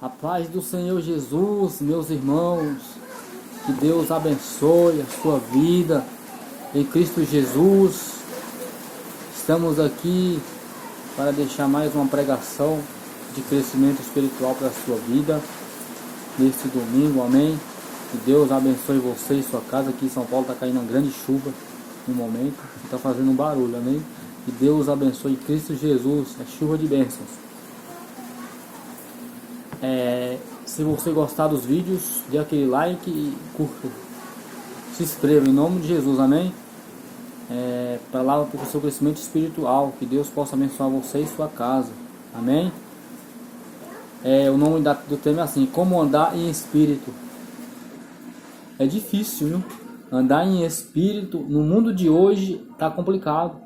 A paz do Senhor Jesus, meus irmãos, que Deus abençoe a sua vida em Cristo Jesus. Estamos aqui para deixar mais uma pregação de crescimento espiritual para a sua vida neste domingo, amém? Que Deus abençoe você e sua casa. Aqui em São Paulo está caindo uma grande chuva no momento, está fazendo um barulho, amém? Que Deus abençoe Cristo Jesus, é chuva de bênçãos. Se você gostar dos vídeos, dê aquele like e curta. Se inscreva em nome de Jesus, amém? Para lá para o seu crescimento espiritual, que Deus possa abençoar você e sua casa, amém? O nome do tema é assim: como andar em espírito. É difícil, viu? Andar em espírito no mundo de hoje tá complicado,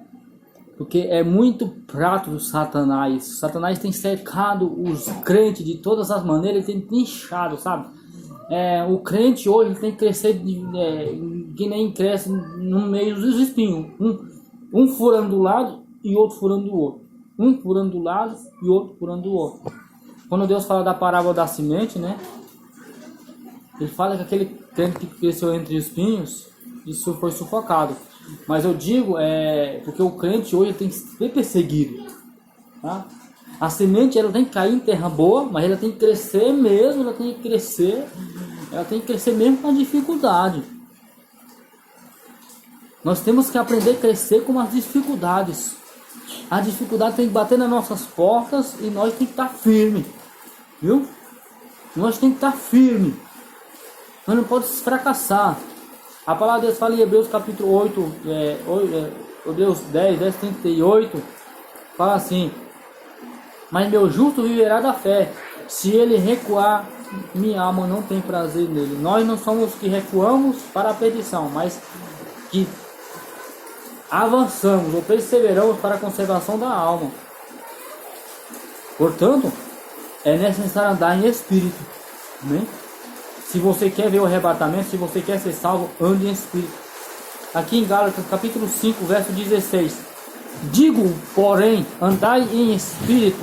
porque é muito prato do Satanás. Satanás tem cercado os crentes de todas as maneiras, ele tem inchado, sabe? O crente hoje tem que crescer que nem cresce no meio dos espinhos. Um furando do lado e outro furando do outro. Um furando do lado e outro furando do outro. Quando Deus fala da parábola da semente, né? Ele fala que aquele crente que cresceu entre espinhos, isso foi sufocado. Mas eu digo, porque o crente hoje tem que ser perseguido, tá? A semente ela tem que cair em terra boa, mas ela tem que crescer mesmo, ela tem que crescer mesmo com a dificuldade. Nós temos que aprender a crescer com as dificuldades. A dificuldade tem que bater nas nossas portas e nós tem que estar firme, viu? Nós tem que estar firme. Nós não podemos fracassar. A palavra de Deus fala em Hebreus capítulo 8, Hebreus 10, 38, fala assim: mas meu justo viverá da fé, se ele recuar, minha alma não tem prazer nele. Nós não somos que recuamos para a perdição, mas que avançamos ou perseveramos para a conservação da alma. Portanto, é necessário andar em espírito, amém? Se você quer ver o arrebatamento, se você quer ser salvo, ande em espírito. Aqui em Gálatas, capítulo 5, verso 16. Digo, porém, andai em espírito,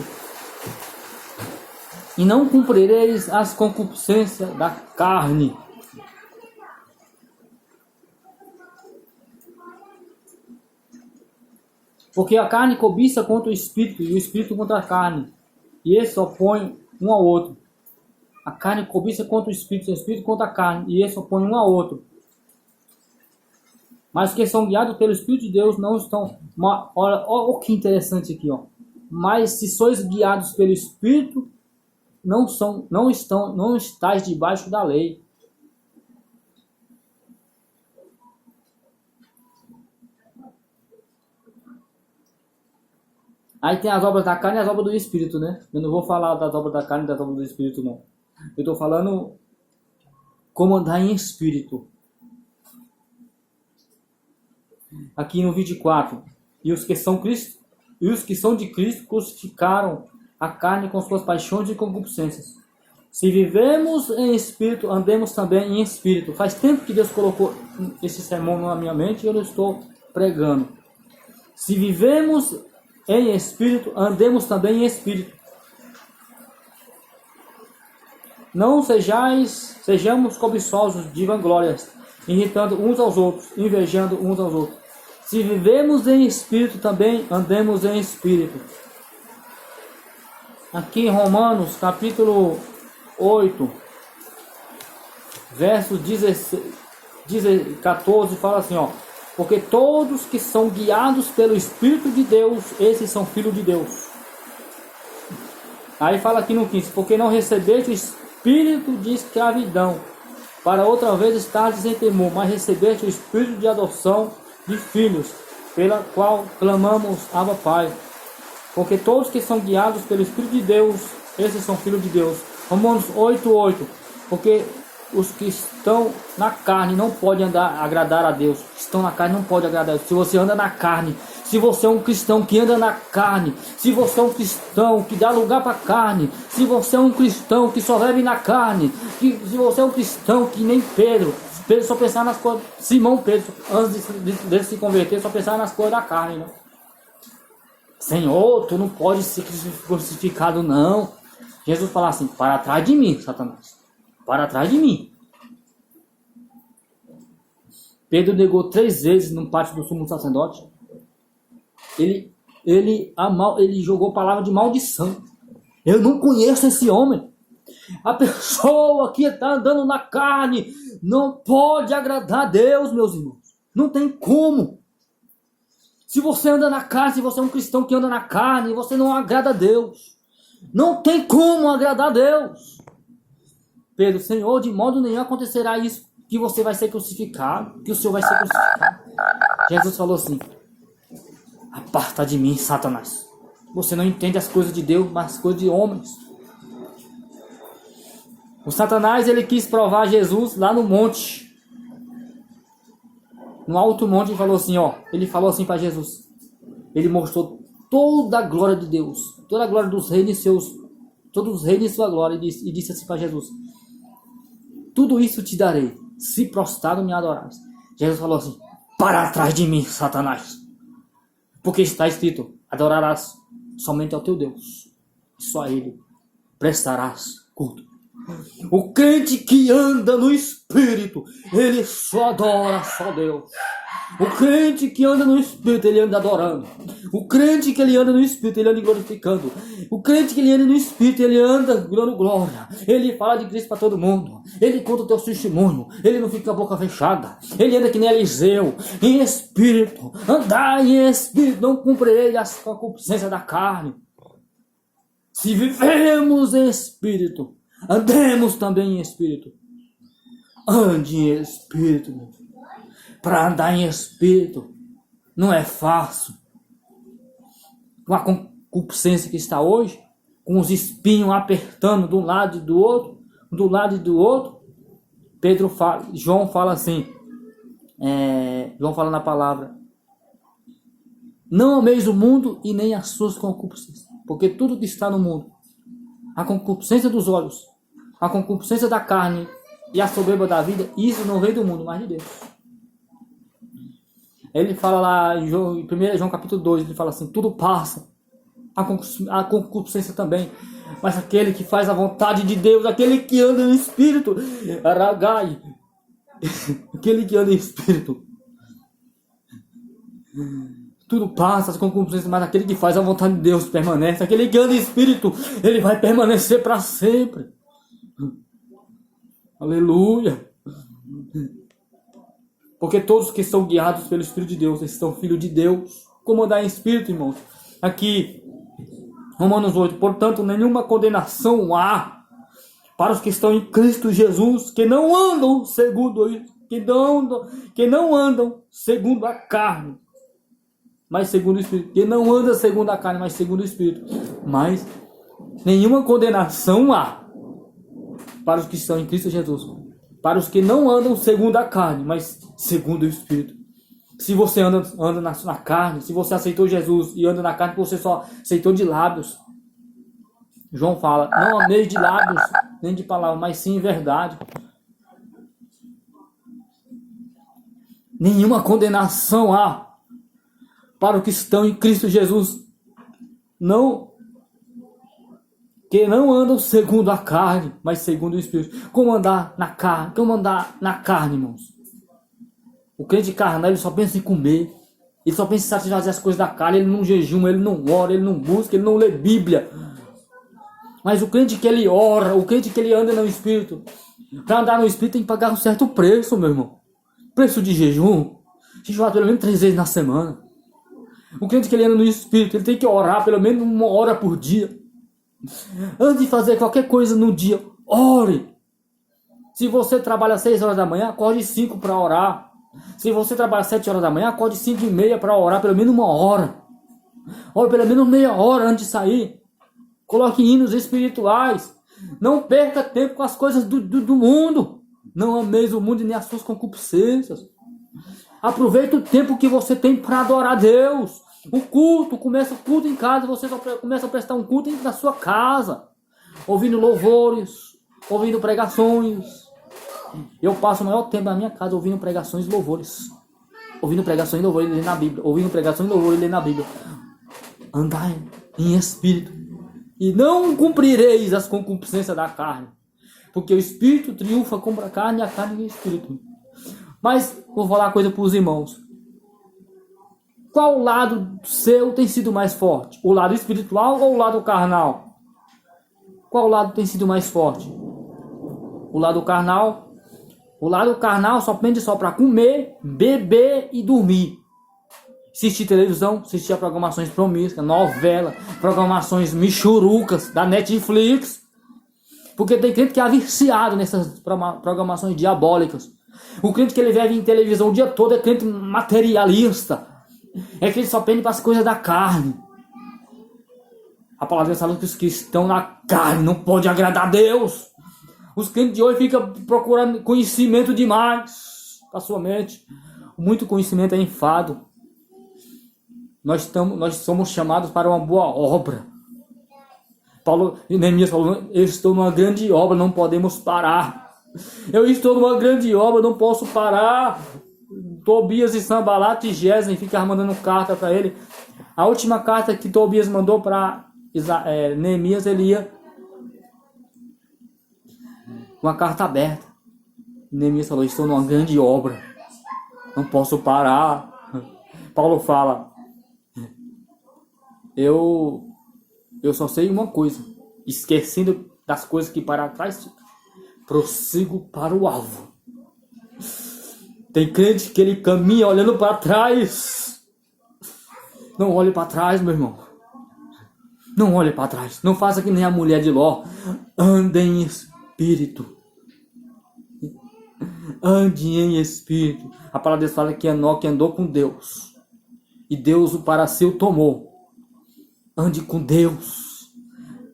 e não cumprireis as concupiscências da carne. Porque a carne cobiça contra o espírito, e o espírito contra a carne, e esse opõe um ao outro. A carne cobiça contra o espírito contra a carne, e esse opõe um ao outro. Mas os que são guiados pelo Espírito de Deus não estão... Olha que interessante aqui, ó. Mas se sois guiados pelo Espírito, não estáis debaixo da lei. Aí tem as obras da carne e as obras do Espírito, né? Eu não vou falar das obras da carne e das obras do Espírito, não. Eu estou falando como andar em espírito. Aqui no 24. E os que são de Cristo crucificaram a carne com suas paixões e concupiscências. Se vivemos em espírito, andemos também em espírito. Faz tempo que Deus colocou esse sermão na minha mente e eu não estou pregando. Se vivemos em espírito, andemos também em espírito. Não sejamos cobiçosos de vanglórias, irritando uns aos outros, invejando uns aos outros. Se vivemos em espírito, também andemos em espírito. Aqui em Romanos, capítulo 8, verso 14, fala assim, ó: porque todos que são guiados pelo Espírito de Deus, esses são filhos de Deus. Aí fala aqui no 15: porque não recebeste o espírito de escravidão, para outra vez estardes em temor, mas recebeste o espírito de adoção de filhos, pela qual clamamos, Abba Pai. Porque todos que são guiados pelo Espírito de Deus, esses são filhos de Deus. Romanos 8:8. Porque os que estão na carne não podem agradar a Deus. Os que estão na carne não podem agradar a Deus. Se você anda na carne, se você é um cristão que anda na carne, se você é um cristão que dá lugar para a carne, se você é um cristão que só vive na carne, se você é um cristão que nem Pedro só pensava nas coisas, Simão Pedro, antes de se converter, só pensava nas coisas da carne, né? Senhor, tu não pode ser crucificado, não. Jesus fala assim: para trás de mim, Satanás. Para trás de mim. Pedro negou 3 vezes no pátio do sumo sacerdote. Ele jogou palavra de maldição. Eu não conheço esse homem. A pessoa que está andando na carne não pode agradar a Deus, meus irmãos. Não tem como. Se você anda na carne, se você é um cristão que anda na carne, você não agrada a Deus. Não tem como agradar a Deus. Pedro, Senhor, de modo nenhum acontecerá isso, que você vai ser crucificado, que o Senhor vai ser crucificado. Jesus falou assim: aparta de mim, Satanás. Você não entende as coisas de Deus, mas as coisas de homens. O Satanás, ele quis provar Jesus lá no monte. No alto monte, ele falou assim, ele falou assim para Jesus. Ele mostrou toda a glória de Deus, toda a glória dos reinos seus, todos os reinos de sua glória, e disse assim para Jesus: tudo isso te darei, se prostrado me adorares. Jesus falou assim: para trás de mim, Satanás, porque está escrito: adorarás somente ao teu Deus, e só a ele prestarás culto. O crente que anda no Espírito, ele só adora só Deus. O crente que anda no Espírito, ele anda adorando. O crente que ele anda no Espírito, ele anda glorificando. O crente que ele anda no Espírito, ele anda dando glória. Ele fala de Cristo para todo mundo. Ele conta o teu testemunho. Ele não fica com a boca fechada. Ele anda que nem Eliseu, em Espírito. Andar em Espírito, não cumprirei a concupiscência da carne. Se vivemos em Espírito, andemos também em Espírito. Ande em Espírito, meu filho. Para andar em Espírito não é fácil. Com a concupiscência que está hoje, com os espinhos apertando de um lado e do outro, João fala assim, João fala na palavra: não ameis o mundo e nem as suas concupiscências, porque tudo que está no mundo, a concupiscência dos olhos, a concupiscência da carne e a soberba da vida, isso não vem do mundo, mas de Deus. Ele fala lá em 1 João capítulo 2, ele fala assim: tudo passa, a concupiscência também, mas aquele que faz a vontade de Deus, aquele que anda no Espírito, Aragai, aquele que anda em Espírito, tudo passa, as concupiscências, mas aquele que faz a vontade de Deus permanece. Aquele que anda em Espírito, ele vai permanecer para sempre. Aleluia. Porque todos que são guiados pelo Espírito de Deus, eles são filhos de Deus. Como andar em Espírito, irmãos? Aqui, Romanos 8. Portanto, nenhuma condenação há para os que estão em Cristo Jesus, que não andam segundo a carne, mas segundo o Espírito. Que não anda segundo a carne, mas segundo o Espírito. Mas nenhuma condenação há para os que estão em Cristo Jesus, para os que não andam segundo a carne, mas segundo o Espírito. Se você anda na carne, se você aceitou Jesus e anda na carne, você só aceitou de lábios. João fala: não ameis de lábios, nem de palavra, mas sim em verdade. Nenhuma condenação há para os que estão em Cristo Jesus, que não andam segundo a carne, mas segundo o Espírito. Como andar na carne, irmãos? O crente carnal, ele só pensa em comer, ele só pensa em satisfazer as coisas da carne, ele não jejuma, ele não ora, ele não busca, ele não lê Bíblia. Mas o crente que ele ora, o crente que ele anda no Espírito, para andar no Espírito tem que pagar um certo preço, meu irmão. Preço de jejum, jejuar pelo menos 3 vezes na semana. O crente que ele anda no Espírito, ele tem que orar pelo menos 1 hora por dia. Antes de fazer qualquer coisa no dia, ore. Se você trabalha 6 horas da manhã, acorde 5 para orar. Se você trabalha 7 horas da manhã, acorde 5h30 para orar pelo menos 1 hora. Ore pelo menos meia hora antes de sair. Coloque hinos espirituais. Não perca tempo com as coisas do mundo. Não ameis o mundo e nem as suas concupiscências. Aproveite o tempo que você tem para adorar a Deus. Começa o culto em casa, você só começa a prestar um culto na sua casa. Ouvindo louvores, ouvindo pregações. Eu passo o maior tempo na minha casa ouvindo pregações e louvores. Ouvindo pregações e louvores e lendo na Bíblia. Ouvindo pregações e louvores e lendo na Bíblia. Andar em Espírito. e não cumprireis as concupiscências da carne, porque o espírito triunfa contra a carne e a carne é o espírito. Mas vou falar uma coisa para os irmãos. Qual lado seu tem sido mais forte? O lado espiritual ou o lado carnal? Qual lado tem sido mais forte? O lado carnal? O lado carnal só prende só para comer, beber e dormir. Assistir televisão, assistir a programações promíscuas, novela, programações michurucas da Netflix. Porque tem crente que é viciado nessas programações diabólicas. O crente que ele vive em televisão o dia todo é crente materialista. É que ele só pende para as coisas da carne. A palavra de Deus fala que os que estão na carne não podem agradar a Deus. Os crentes de hoje ficam procurando conhecimento demais para sua mente. Muito conhecimento é enfado. Nós somos chamados para uma boa obra. Neemias falou, eu estou numa grande obra, não podemos parar. Eu estou numa grande obra, não posso parar. Tobias e Sanbalat e Gesem ficaram mandando carta para ele. A última carta que Tobias mandou para Neemias, ele ia uma carta aberta. Neemias falou, estou numa grande obra, não posso parar. Paulo fala, eu só sei uma coisa, esquecendo das coisas que para trás, prossigo para o alvo. Tem crente que ele caminha olhando para trás. Não olhe para trás, meu irmão. Não olhe para trás. Não faça que nem a mulher de Ló. Ande em espírito. Ande em espírito. A palavra de Deus fala que Enoque andou com Deus. E Deus o para si o tomou. Ande com Deus.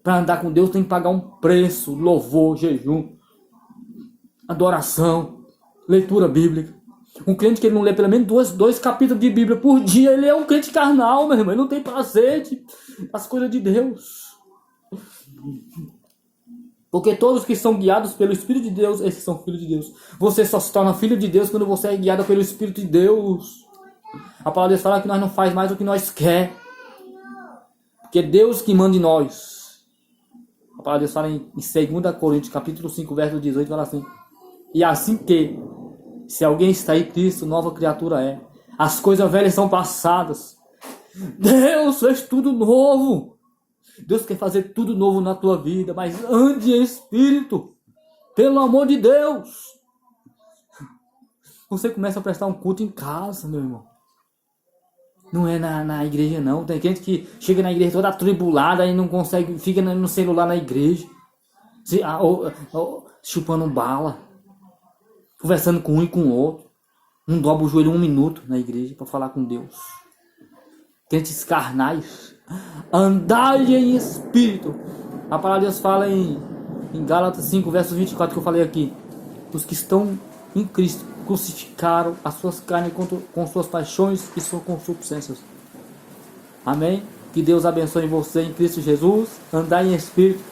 Para andar com Deus tem que pagar um preço. Louvor, jejum, adoração, leitura bíblica. Um crente que ele não lê pelo menos dois capítulos de Bíblia por dia, ele é um crente carnal, meu irmão. Ele não tem prazer nas coisas de Deus. Porque todos que são guiados pelo Espírito de Deus, esses são filhos de Deus. Você só se torna filho de Deus quando você é guiado pelo Espírito de Deus. A palavra de Deus fala que nós não faz mais o que nós quer. Porque é Deus que manda em nós. A palavra de Deus fala em 2 Coríntios, capítulo 5, verso 18, fala assim. E assim que, se alguém está em Cristo, nova criatura é. As coisas velhas são passadas. Deus fez tudo novo. Deus quer fazer tudo novo na tua vida, mas ande em espírito. Pelo amor de Deus. Você começa a prestar um culto em casa, meu irmão. Não é na igreja, não. Tem gente que chega na igreja toda atribulada e não consegue, fica no celular na igreja. Chupando bala. Conversando com um e com o outro. Não dobra o joelho 1 minuto na igreja para falar com Deus. Crentes carnais. Andai em espírito. A palavra de Deus fala em Gálatas 5, verso 24 que eu falei aqui. Os que estão em Cristo crucificaram as suas carnes com suas paixões e suas concupiscências. Amém? Que Deus abençoe você em Cristo Jesus. Andai em espírito.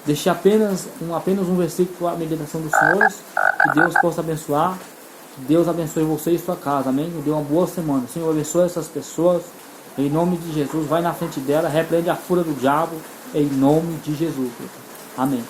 Deixei apenas um versículo para a meditação dos senhores. Que Deus possa abençoar. Que Deus abençoe você e sua casa. Amém? Que dê uma boa semana. Senhor, abençoe essas pessoas. Em nome de Jesus. Vai na frente dela. Repreende a fúria do diabo. Em nome de Jesus. Amém.